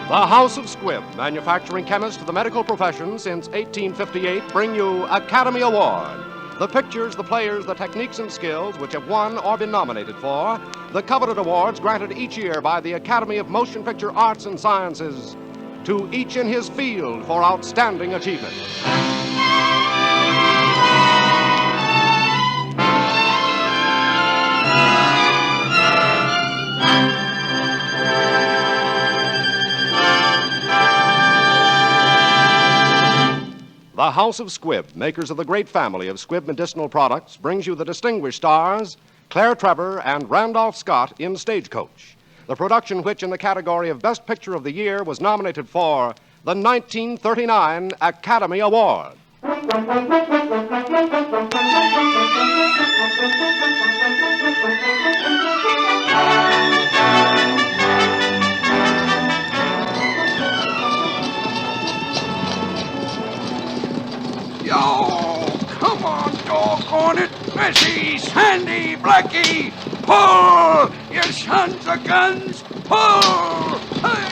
The House of Squibb, manufacturing chemists to the medical profession since 1858, bring you Academy Award. The pictures, the players, the techniques and skills which have won or been nominated for the coveted awards granted each year by the Academy of Motion Picture Arts and Sciences to each in his field for outstanding achievement. The House of Squibb, makers of the great family of Squibb medicinal products, brings you the distinguished stars Claire Trevor and Randolph Scott in Stagecoach, the production which in the category of Best Picture of the Year was nominated for the 1939 Academy Award. Yo, come on, doggone it. Bessie, Sandy, Blackie, pull! You sons of guns, pull! Hey!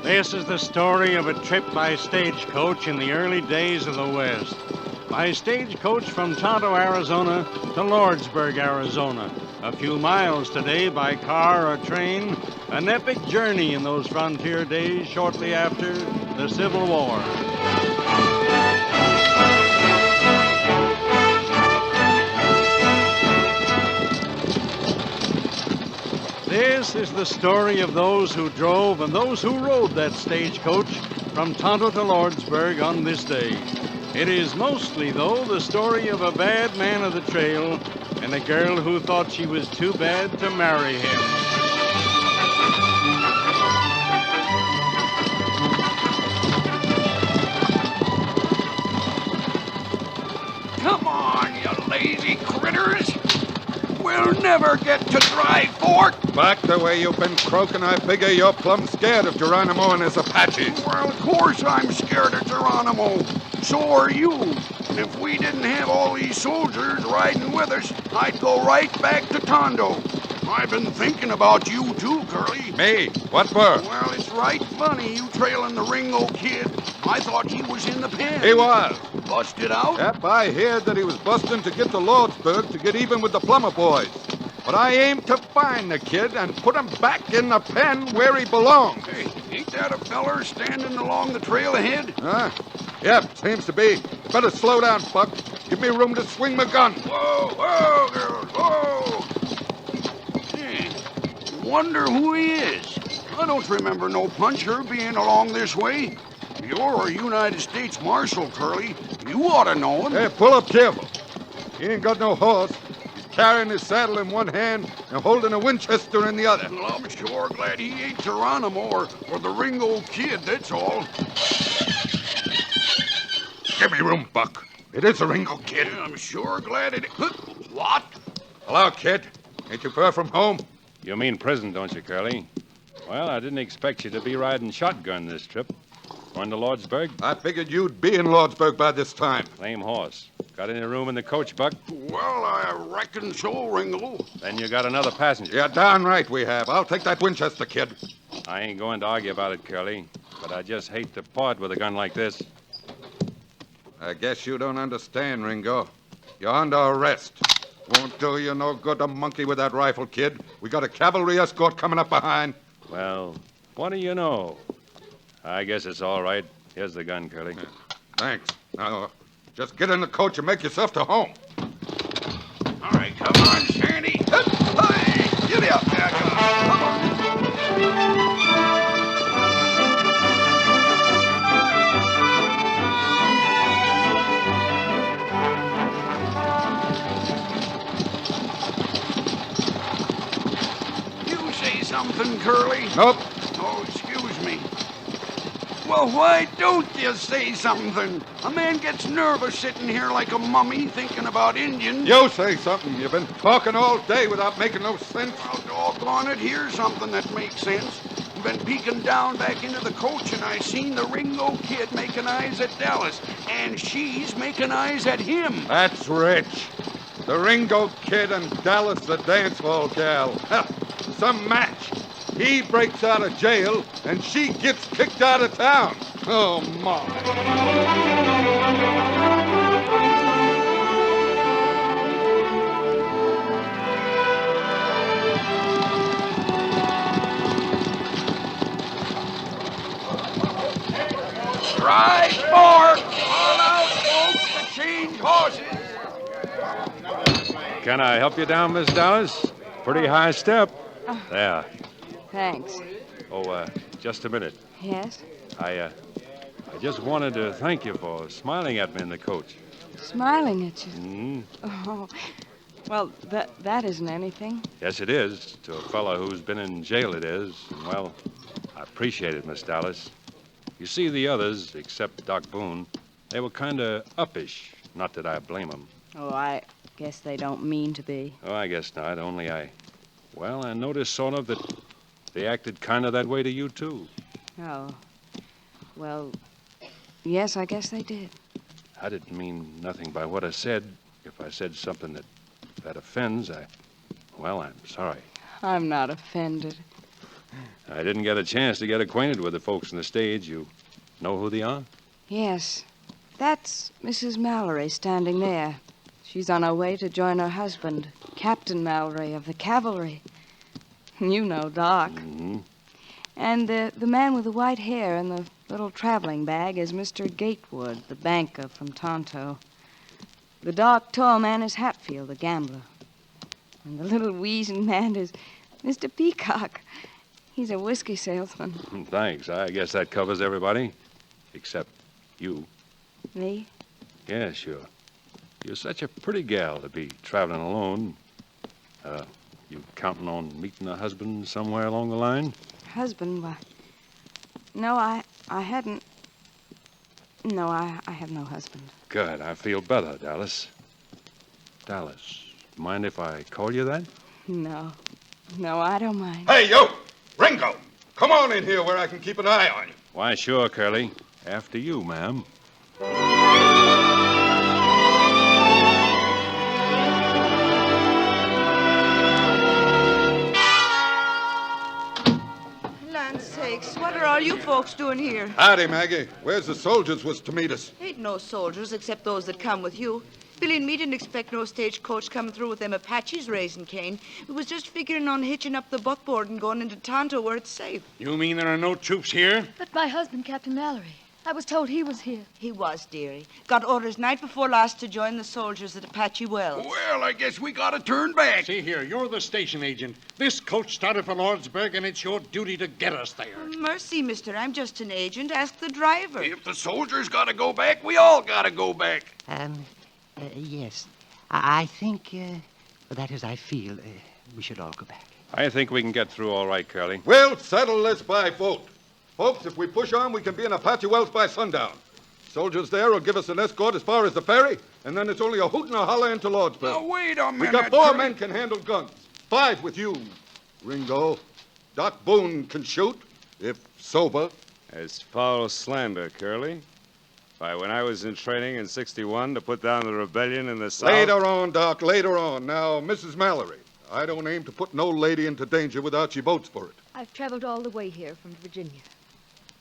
This is the story of a trip by stagecoach in the early days of the West. By stagecoach from Tonto, Arizona to Lordsburg, Arizona. A few miles today by car or train. An epic journey in those frontier days shortly after the Civil War. This is the story of those who drove and those who rode that stagecoach from Tonto to Lordsburg on this day. It is mostly, though, the story of a bad man of the trail and a girl who thought she was too bad to marry him. Come on, you lazy critters. We'll never get to Dry Fork. Back the way you've been croaking, I figure you're plumb scared of Geronimo and his Apaches. Well, of course I'm scared of Geronimo. So are you. And if we didn't have all these soldiers riding with us, I'd go right back to Tondo. I've been thinking about you too, Curly. Me? What for? Well, it's right funny you trailing the Ringo kid. I thought he was in the pen. He was. Busted out? Yep, I heard that he was busting to get to Lordsburg to get even with the Plummer boys. But I aim to find the kid and put him back in the pen where he belongs. Hey, ain't that a feller standing along the trail ahead? Huh? Yep, seems to be. Better slow down, Buck. Give me room to swing my gun. Whoa, whoa, girls, whoa. Hey, wonder who he is. I don't remember no puncher being along this way. You're a United States Marshal, Curly. You ought to know him. Hey, pull up careful. He ain't got no horse. He's carrying his saddle in one hand and holding a Winchester in the other. Well, I'm sure glad he ain't Geronimo or the Ringo kid, that's all. Give me room, Buck. It is a Ringo kid. Yeah, I'm sure glad it... What? Hello, kid. Ain't you far from home? You mean prison, don't you, Curly? Well, I didn't expect you to be riding shotgun this trip. Going to Lordsburg? I figured you'd be in Lordsburg by this time. Lame horse. Got any room in the coach, Buck? Well, I reckon so, Ringo. Then you got another passenger. Yeah, darn right we have. I'll take that Winchester, kid. I ain't going to argue about it, Curly, but I just hate to part with a gun like this. I guess you don't understand, Ringo. You're under arrest. Won't do you no good to monkey with that rifle, kid. We got a cavalry escort coming up behind. Well, what do you know? I guess it's all right. Here's the gun, Curly. Thanks. Now, just get in the coach and make yourself to home. All right, come on, Sandy. Hey, giddy up there, come on. You say something, Curly? Nope. Oh, excuse me. Well, why don't you say something? A man gets nervous sitting here like a mummy thinking about Indians. You say something. You've been talking all day without making no sense. Well, doggone it, here's something that makes sense. Been peeking down back into the coach, and I seen the Ringo kid making eyes at Dallas, and she's making eyes at him. That's rich. The Ringo Kid and Dallas the dance hall gal. Ha, some match. He breaks out of jail, and she gets kicked out of town. Oh, my. Strike forward! All out, folks, to change horses. Can I help you down, Miss Dallas? Pretty high step. There. Thanks. Oh, just a minute. Yes? I just wanted to thank you for smiling at me in the coach. Smiling at you? Mm-hmm. Oh, well, that isn't anything. Yes, it is. To a fellow who's been in jail, it is. And, well, I appreciate it, Miss Dallas. You see, the others, except Doc Boone, they were kind of uppish. Not that I blame them. Oh, I guess they don't mean to be. Oh, I guess not. Only I noticed sort of that they acted kind of that way to you, too. Oh. Well, yes, I guess they did. I didn't mean nothing by what I said. If I said something that offends, I'm sorry. I'm not offended. I didn't get a chance to get acquainted with the folks on the stage. You know who they are? Yes. That's Mrs. Mallory standing there. She's on her way to join her husband, Captain Mallory of the cavalry. You know Doc. Mm-hmm. And the man with the white hair and the little traveling bag is Mr. Gatewood, the banker from Tonto. The dark, tall man is Hatfield, the gambler. And the little wheezing man is Mr. Peacock. He's a whiskey salesman. Thanks. I guess that covers everybody. Except you. Me? Yeah, sure. You're such a pretty gal to be traveling alone. You counting on meeting a husband somewhere along the line? Husband? Why? No, I hadn't. No, I have no husband. Good. I feel better, Dallas. Dallas, mind if I call you that? No. No, I don't mind. Hey, you! Ringo! Come on in here where I can keep an eye on you. Why, sure, Curly. After you, ma'am. Land's sakes, what are all you folks doing here? Howdy, Maggie. Where's the soldiers was to meet us? Ain't no soldiers except those that come with you. Billy and me didn't expect no stagecoach coming through with them Apaches raising cane. We was just figuring on hitching up the buckboard and going into Tonto where it's safe. You mean there are no troops here? But my husband, Captain Mallory. I was told he was here. He was, dearie. Got orders night before last to join the soldiers at Apache Wells. Well, I guess we gotta turn back. See here, you're the station agent. This coach started for Lordsburg, and it's your duty to get us there. Mercy, mister. I'm just an agent. Ask the driver. If the soldiers gotta go back, we all gotta go back. Yes. I think, that is, I feel, we should all go back. I think we can get through all right, Curly. We'll settle this by vote. Folks, if we push on, we can be in Apache Wells by sundown. Soldiers there will give us an escort as far as the ferry, and then it's only a hoot and a holler into Lordsburg. Now, wait a minute. We got 4 Curly. men can handle guns. 5 with you, Ringo. Doc Boone can shoot, if sober. It's foul slander, Curly. Why, when I was in training in '61 to put down the rebellion in the South... Later on, Doc, later on. Now, Mrs. Mallory, I don't aim to put no lady into danger without she votes for it. I've traveled all the way here from Virginia.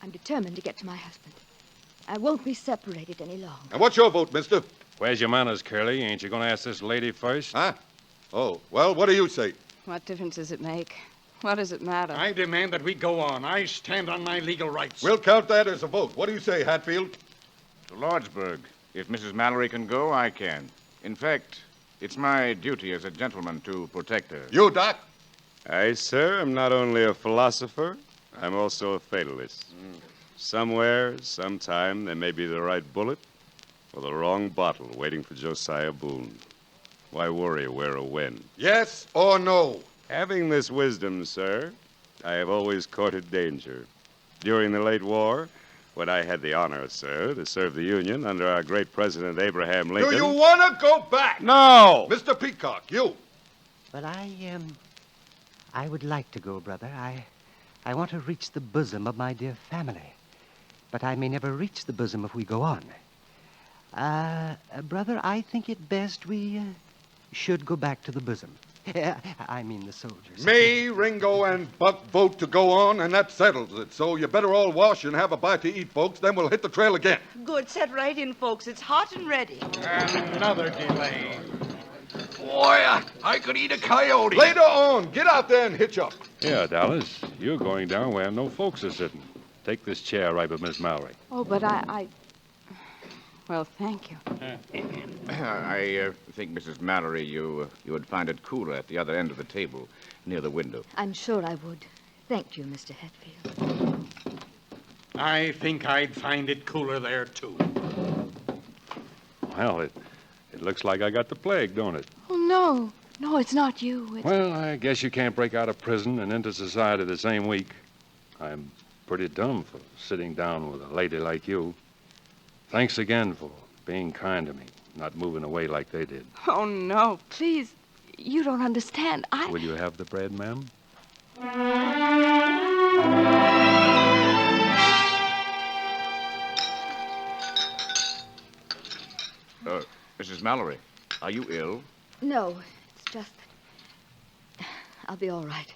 I'm determined to get to my husband. I won't be separated any longer. And what's your vote, mister? Where's your manners, Curly? Ain't you going to ask this lady first? Huh? Oh, well, what do you say? What difference does it make? What does it matter? I demand that we go on. I stand on my legal rights. We'll count that as a vote. What do you say, Hatfield? To Lordsburg. If Mrs. Mallory can go, I can. In fact, it's my duty as a gentleman to protect her. You, Doc? I, sir, am not only a philosopher, I'm also a fatalist. Somewhere, sometime, there may be the right bullet or the wrong bottle waiting for Josiah Boone. Why worry where or when? Yes or no? Having this wisdom, sir, I have always courted danger. During the late war, when I had the honor, sir, to serve the Union under our great President Abraham Lincoln... Do you want to go back? No! Mr. Peacock, you. But I would like to go, brother. I I want to reach the bosom of my dear family. But I may never reach the bosom if we go on. Brother, I think it best we should go back to the bosom. I mean the soldiers. Me, Ringo, and Buck vote to go on, and that settles it. So you better all wash and have a bite to eat, folks. Then we'll hit the trail again. Good. Set right in, folks. It's hot and ready. Another delay. Boy, I could eat a coyote. Later on, get out there and hitch up. Yeah, Dallas, you're going down where no folks are sitting. Take this chair right with Miss Mallory. Oh, but I... Well, thank you. I think, Mrs. Mallory, you would find it cooler at the other end of the table, near the window. I'm sure I would. Thank you, Mr. Hatfield. I think I'd find it cooler there, too. Well, it looks like I got the plague, don't it? Oh, no. No, it's not you. It's... Well, I guess you can't break out of prison and into society the same week. I'm pretty dumb for sitting down with a lady like you. Thanks again for being kind to me, not moving away like they did. Oh, no, please. You don't understand. Will you have the bread, ma'am? Mrs. Mallory, are you ill? No, it's just that I'll be all right.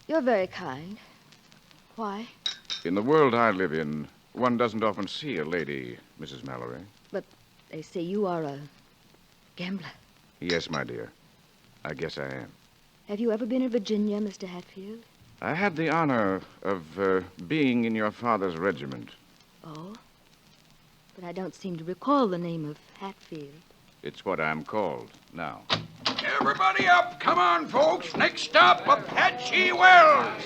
You're very kind. Why? In the world I live in, one doesn't often see a lady, Mrs. Mallory. But they say you are a gambler. Yes, my dear. I guess I am. Have you ever been in Virginia, Mr. Hatfield? I had the honor of being in your father's regiment. Oh? But I don't seem to recall the name of Hatfield. It's what I'm called now. Everybody up. Come on, folks. Next stop, Apache Wells.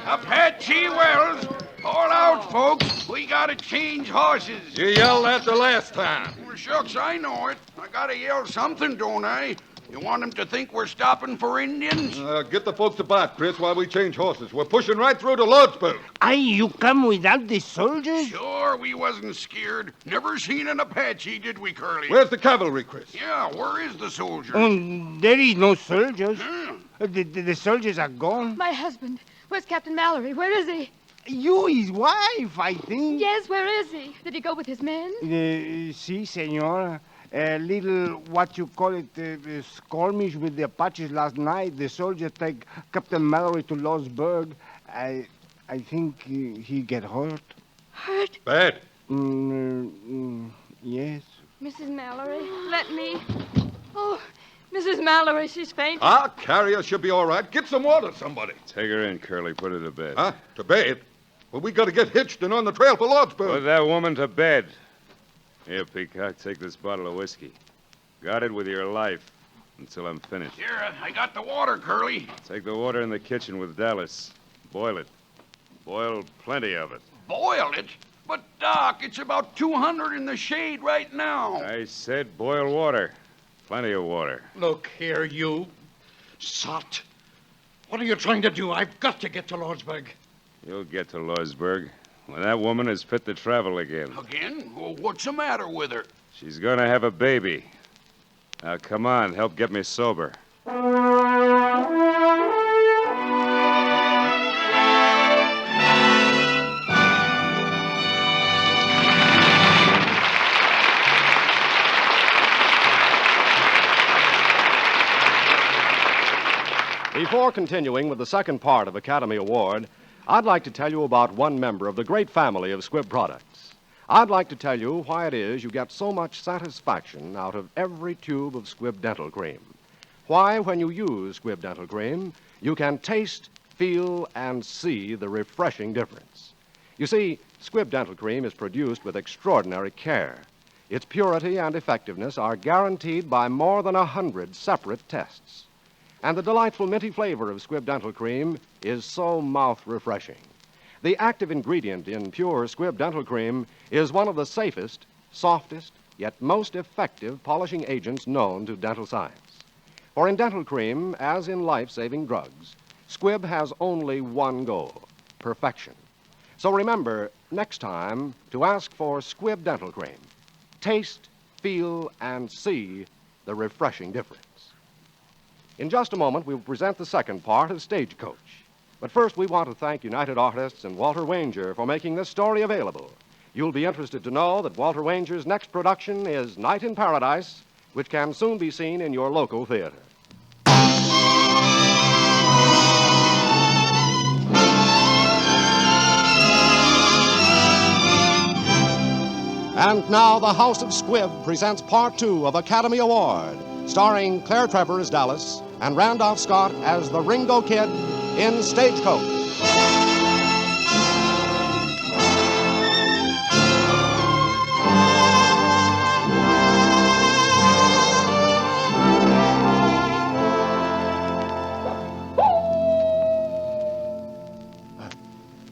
Apache Wells. All out, folks. We gotta change horses. You yelled that the last time. Well, shucks, I know it. I gotta yell something, don't I? You want them to think we're stopping for Indians? Get the folks about, Chris, while we change horses. We're pushing right through to Lordsburg. You come without the soldiers? Sure, we wasn't scared. Never seen an Apache, did we, Curly? Where's the cavalry, Chris? Yeah, where is the soldier? There is no soldiers. Huh? The soldiers are gone. My husband. Where's Captain Mallory? Where is he? You, his wife, I think. Yes, where is he? Did he go with his men? Si, senora. A little, what you call it, skirmish with the Apaches last night. The soldiers take Captain Mallory to Lordsburg. I think he get hurt. Hurt? Bad. Yes. Mrs. Mallory, let me... Oh, Mrs. Mallory, she's fainting. I'll carry her. She'll be all right. Get some water, somebody. Take her in, Curly. Put her to bed. Huh? To bed? Well, we got to get hitched and on the trail for Lordsburg. Put that woman to bed. Here, Peacock, take this bottle of whiskey. Guard it with your life until I'm finished. Here, I got the water, Curly. Take the water in the kitchen with Dallas. Boil it. Boil plenty of it. Boil it? But, Doc, it's about 200 in the shade right now. I said boil water. Plenty of water. Look here, you sot. What are you trying to do? I've got to get to Lordsburg. You'll get to Lordsburg when that woman is fit to travel again. Again? Well, what's the matter with her? She's going to have a baby. Now, come on, help get me sober. Before continuing with the second part of Academy Award, I'd like to tell you about one member of the great family of Squibb products. I'd like to tell you why it is you get so much satisfaction out of every tube of Squibb dental cream. Why, when you use Squibb dental cream, you can taste, feel, and see the refreshing difference. You see, Squibb dental cream is produced with extraordinary care. Its purity and effectiveness are guaranteed by more than 100 separate tests. And the delightful minty flavor of Squibb dental cream is so mouth-refreshing. The active ingredient in pure Squibb dental cream is one of the safest, softest, yet most effective polishing agents known to dental science. For in dental cream, as in life-saving drugs, Squibb has only one goal: perfection. So remember, next time, to ask for Squibb Dental Cream. Taste, feel, and see the refreshing difference. In just a moment, we will present the second part of Stagecoach. But first, we want to thank United Artists and Walter Wanger for making this story available. You'll be interested to know that Walter Wanger's next production is Night in Paradise, which can soon be seen in your local theater. And now, the House of Squibb presents Part 2 of Academy Award, starring Claire Trevor as Dallas and Randolph Scott as the Ringo Kid in Stagecoach.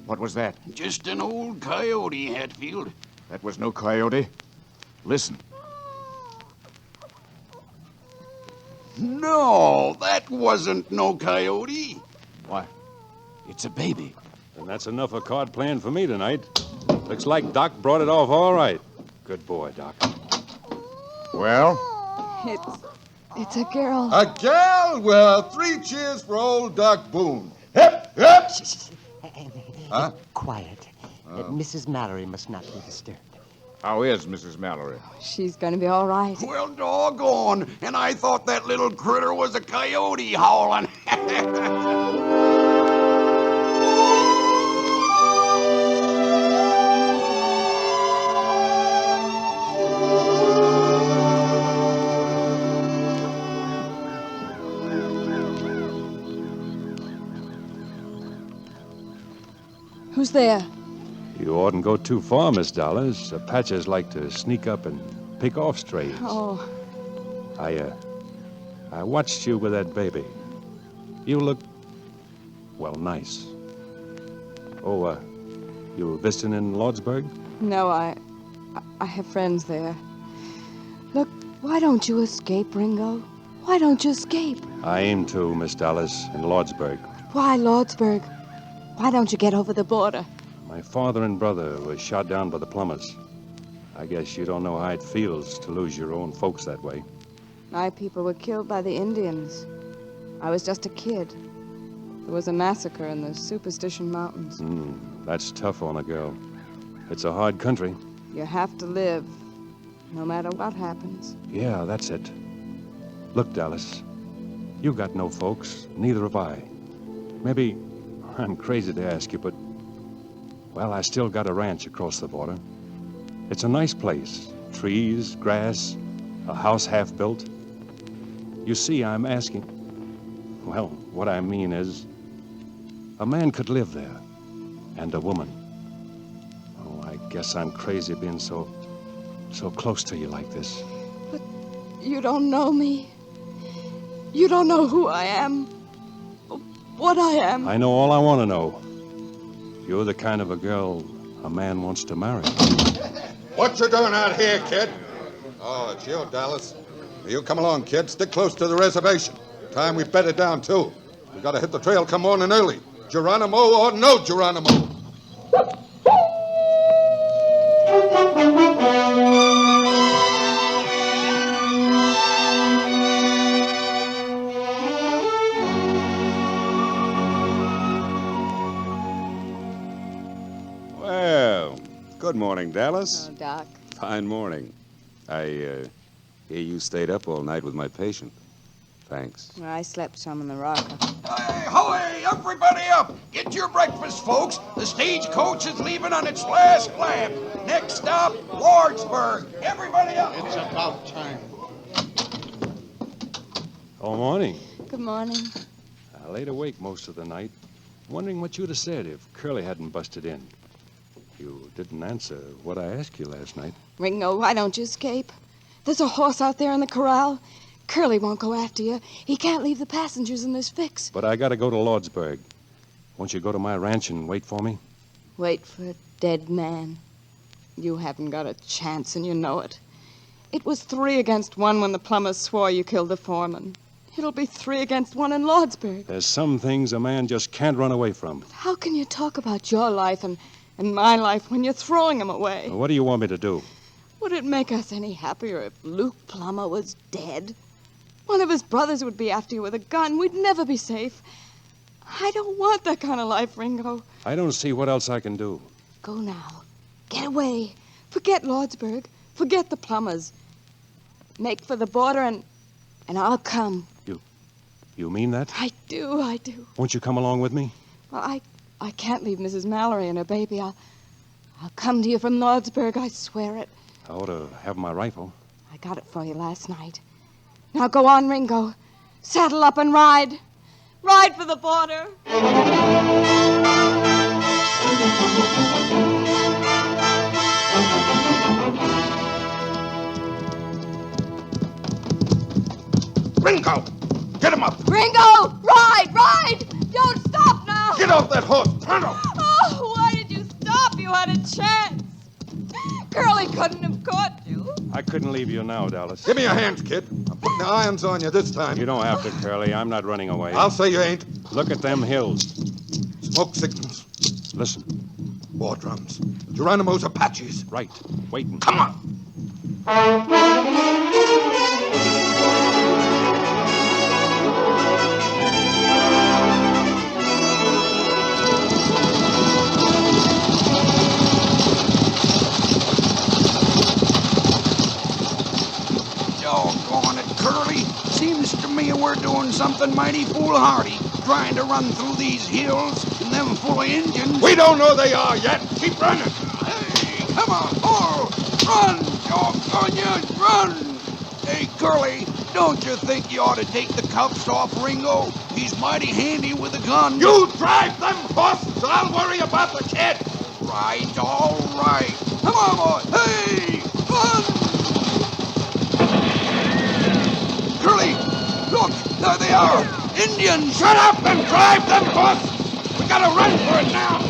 What was that? Just an old coyote, Hatfield. That was no coyote. Listen. No, that wasn't no coyote. Why, it's a baby. And that's enough of card playing for me tonight. Looks like Doc brought it off all right. Good boy, Doc. Well? It's a girl. A gal? Well, 3 cheers for old Doc Boone. Hip, hip! Huh? Quiet. Mrs. Mallory must not be disturbed. How is Mrs. Mallory? She's going to be all right. Well, doggone. And I thought that little critter was a coyote howling. Who's there? You oughtn't go too far, Miss Dollars. Apaches like to sneak up and pick off strays. Oh, I watched you with that baby. You look, well, nice. Oh, you visiting in Lordsburg? no, I have friends there. Look, why don't you escape, Ringo? Why don't you escape? I aim to, Miss Dallas, in Lordsburg. Why, Lordsburg? Why don't you get over the border? My father and brother was shot down by the plumbers. I guess you don't know how it feels to lose your own folks that way. My people were killed by the Indians. I was just a kid. There was a massacre in the Superstition Mountains. That's tough on a girl. It's a hard country. You have to live, no matter what happens. Yeah, that's it. Look, Dallas, you got no folks, neither have I. Maybe I'm crazy to ask you, but, well, I still got a ranch across the border. It's a nice place. Trees, grass, a house half built. You see, I'm asking, well, what I mean is, a man could live there, and a woman. Oh, I guess I'm crazy being so close to you like this. But you don't know me. You don't know who I am, what I am. I know all I want to know. You're the kind of a girl a man wants to marry. What you doing out here, kid? Oh, it's you, Dallas. You come along, kid. Stick close to the reservation. Time we bedded down, too. We gotta hit the trail come morning early. Geronimo or no Geronimo. Well, good morning, Dallas. Oh, Doc. Fine morning. I hear you stayed up all night with my patient. Thanks. Well, I slept some in the rocker. Hey, hoy, everybody up! Get your breakfast, folks. The stagecoach is leaving on its last lap. Next stop, Lordsburg. Everybody up! It's about time. Oh, morning. Good morning. I laid awake most of the night, wondering what you'd have said if Curly hadn't busted in. You didn't answer what I asked you last night. Ringo, why don't you escape? There's a horse out there in the corral. Curly won't go after you. He can't leave the passengers in this fix. But I gotta go to Lordsburg. Won't you go to my ranch and wait for me? Wait for a dead man. You haven't got a chance, and you know it. It was 3 against 1 when the plumbers swore you killed the foreman. It'll be 3 against 1 in Lordsburg. There's some things a man just can't run away from. How can you talk about your life and my life when you're throwing them away? What do you want me to do? Would it make us any happier if Luke Plummer was dead? One of his brothers would be after you with a gun. We'd never be safe. I don't want that kind of life, Ringo. I don't see what else I can do. Go now. Get away. Forget Lordsburg. Forget the Plumbers. Make for the border and I'll come. You mean that? I do. Won't you come along with me? Well, I can't leave Mrs. Mallory and her baby. I'll come to you from Lordsburg, I swear it. I ought to have my rifle. I got it for you last night. Now go on, Ringo. Saddle up and ride. Ride for the border. Ringo! Get him up! Ringo! Ride! Don't stop now! Get off that horse! Pronto! Oh, why did you stop? You had a chance. Curly couldn't have caught you. I couldn't leave you now, Dallas. Give me your hands, kid. I'm putting the irons on you this time. You don't have to, Curly. I'm not running away. I'll say you ain't. Look at them hills. Smoke signals. Listen. War drums. Geronimo's Apaches. Right. Waiting. Come on! Doggone it, Curly. Seems to me we're doing something mighty foolhardy, trying to run through these hills and them full of Indians. We don't know they are yet. Keep running. Hey, come on. Oh, run, doggone you, run. Hey, Curly, don't you think you ought to take the cuffs off Ringo? He's mighty handy with a gun. You drive them horses. I'll worry about the kid. All right. Come on, boy. Hey, run. Curly, look, there they are. Indians. Shut up and drive them horses. We gotta run for it now.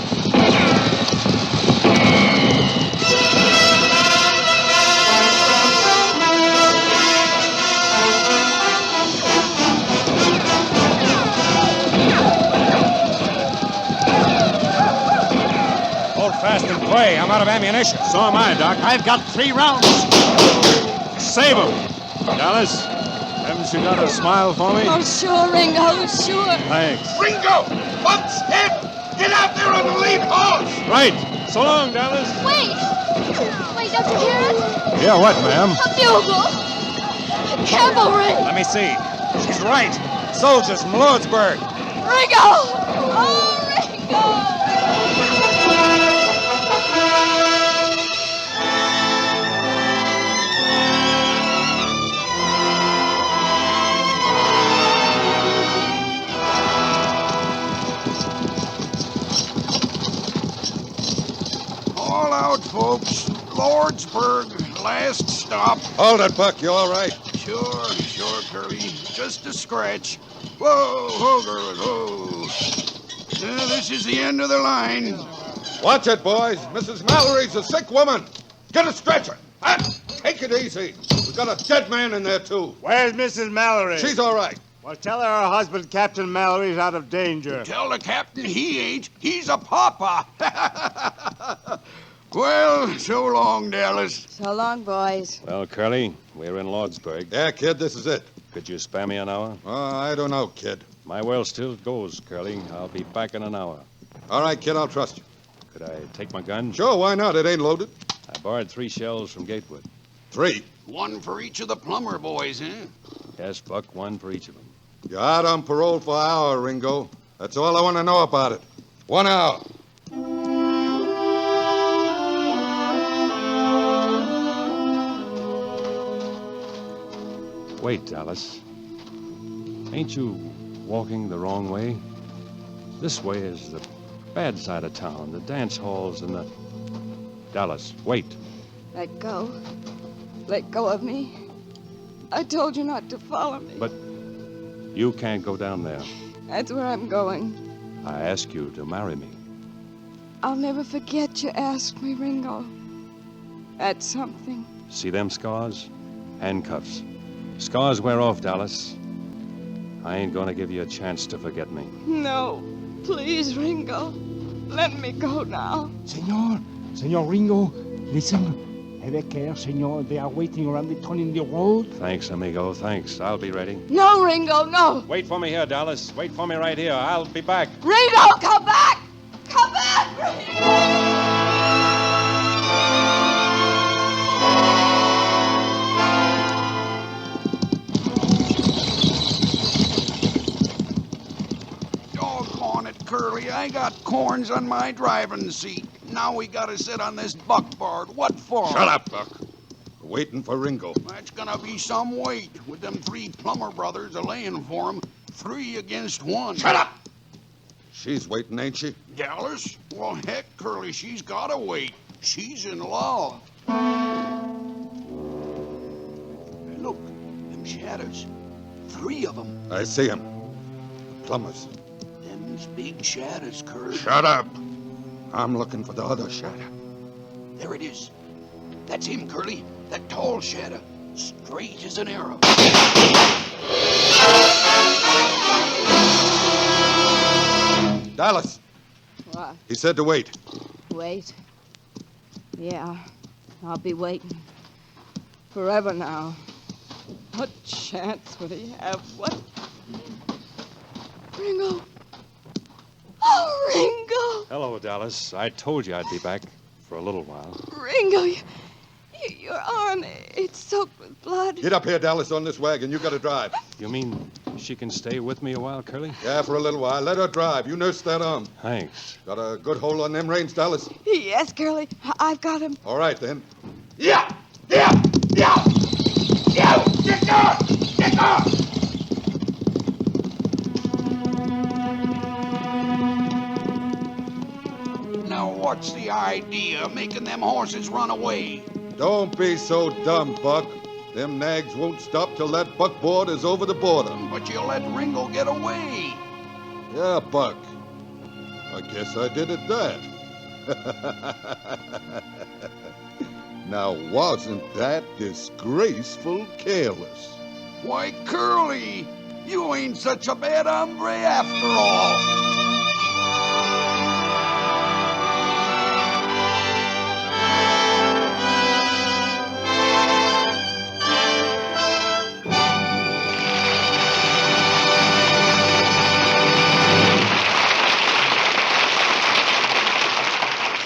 Hold fast and play. I'm out of ammunition. So am I, Doc. I've got 3 rounds. Save 'em. Dallas, haven't you got a smile for me? Oh, sure, Ringo, sure. Thanks. Ringo! Buck's hit! Get out there on the lead horse! Right. So long, Dallas. Wait, don't you hear it? Yeah, what, ma'am? A bugle. Cavalry. Let me see. She's right. Soldiers from Lordsburg. Ringo! Oh, Ringo! All out, folks. Lordsburg, last stop. Hold it, Buck. You all right? Sure, Curly. Just a scratch. Whoa, girl, whoa. This is the end of the line. Watch it, boys. Mrs. Mallory's a sick woman. Get a stretcher. Take it easy. We've got a dead man in there, too. Where's Mrs. Mallory? She's all right. Well, tell her husband, Captain Mallory's out of danger. Tell the captain he ain't. He's a papa. Well, so long, Dallas. So long, boys. Well, Curly, we're in Lordsburg. Yeah, kid, this is it. Could you spare me an hour? I don't know, kid. My well still goes, Curly. I'll be back in an hour. All right, kid, I'll trust you. Could I take my gun? Sure, why not? It ain't loaded. I borrowed 3 shells from Gatewood. 3. One for each of the plumber boys, eh? Yes, Buck, 1 for each of them. You're out on parole for an hour, Ringo. That's all I want to know about it. 1 hour. Wait, Dallas. Ain't you walking the wrong way? This way is the bad side of town, the dance halls and the... Dallas, wait. Let go. Let go of me. I told you not to follow me. But you can't go down there. That's where I'm going. I ask you to marry me. I'll never forget you asked me, Ringo. That's something. See them scars? Handcuffs. Scars wear off, Dallas. I ain't gonna give you a chance to forget me. No. Please, Ringo. Let me go now. Senor Ringo, listen. Have a care, senor. They are waiting around the turn in the road. Thanks, amigo, thanks. I'll be ready. No, Ringo, no. Wait for me here, Dallas. Wait for me right here. I'll be back. Ringo, come back! Come back, Ringo! Doggone it, Curly. I got corns on my driving seat. Now we gotta sit on this buckboard. What for? Shut up, Buck. We're waiting for Ringo. That's gonna be some weight with them three Plummer brothers a-laying for him. 3 against 1. Shut up! She's waiting, ain't she? Dallas? Well, heck, Curly, she's gotta wait. She's in love. Look, them shadows. 3 of them. I see him. Plumbers. Them's big shadows, Curly. Shut up. I'm looking for the other shadow. There it is. That's him, Curly. That tall shadow. Straight as an arrow. Dallas. What? He said to wait. Wait. Yeah, I'll be waiting. Forever now. What chance would he have? What? Ringo. Oh, Ringo. Hello, Dallas. I told you I'd be back for a little while. Ringo, your arm, it's soaked with blood. Get up here, Dallas, on this wagon. You gotta drive. You mean she can stay with me a while, Curly? Yeah, for a little while. Let her drive. You nurse that arm. Thanks. Got a good hold on them reins, Dallas? Yes, Curly, I've got him. All right, then. Yeah! Yeah! Yeah! Yeah! Get off! Get off! Now, what's the idea of making them horses run away? Don't be so dumb, Buck. Them nags won't stop till that buckboard is over the border. But you let Ringo get away. Yeah, Buck. I guess I did at that. Now, wasn't that disgraceful careless? Why, Curly, you ain't such a bad hombre after all.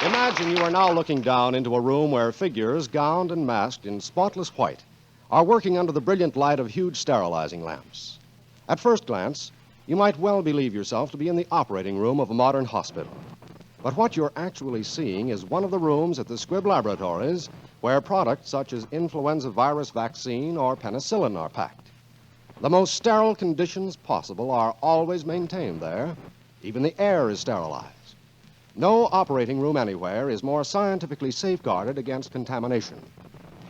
Imagine you are now looking down into a room where figures, gowned and masked in spotless white, are working under the brilliant light of huge sterilizing lamps. At first glance, you might well believe yourself to be in the operating room of a modern hospital. But what you're actually seeing is one of the rooms at the Squibb laboratories where products such as influenza virus vaccine or penicillin are packed. The most sterile conditions possible are always maintained there. Even the air is sterilized. No operating room anywhere is more scientifically safeguarded against contamination.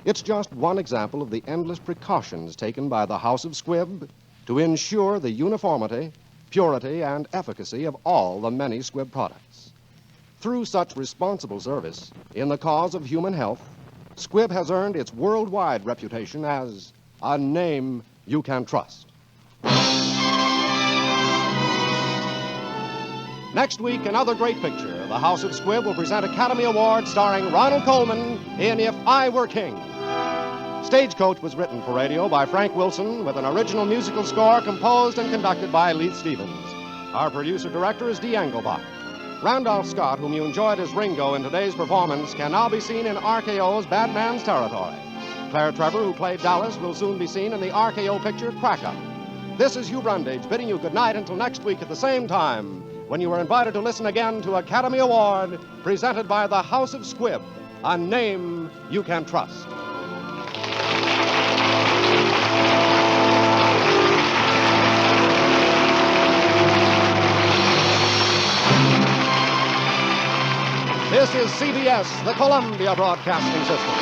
It's just one example of the endless precautions taken by the House of Squibb to ensure the uniformity, purity, and efficacy of all the many Squibb products. Through such responsible service in the cause of human health, Squibb has earned its worldwide reputation as a name you can trust. Next week, another great picture. The House of Squibb will present Academy Award starring Ronald Colman in If I Were King. Stagecoach was written for radio by Frank Wilson with an original musical score composed and conducted by Leith Stevens. Our producer-director is Dee Engelbach. Randolph Scott, whom you enjoyed as Ringo in today's performance, can now be seen in RKO's Bad Man's Territory. Claire Trevor, who played Dallas, will soon be seen in the RKO picture Crack Up. This is Hugh Brundage bidding you good night until next week at the same time, when you are invited to listen again to Academy Award presented by the House of Squibb, a name you can trust. This is CBS, the Columbia Broadcasting System.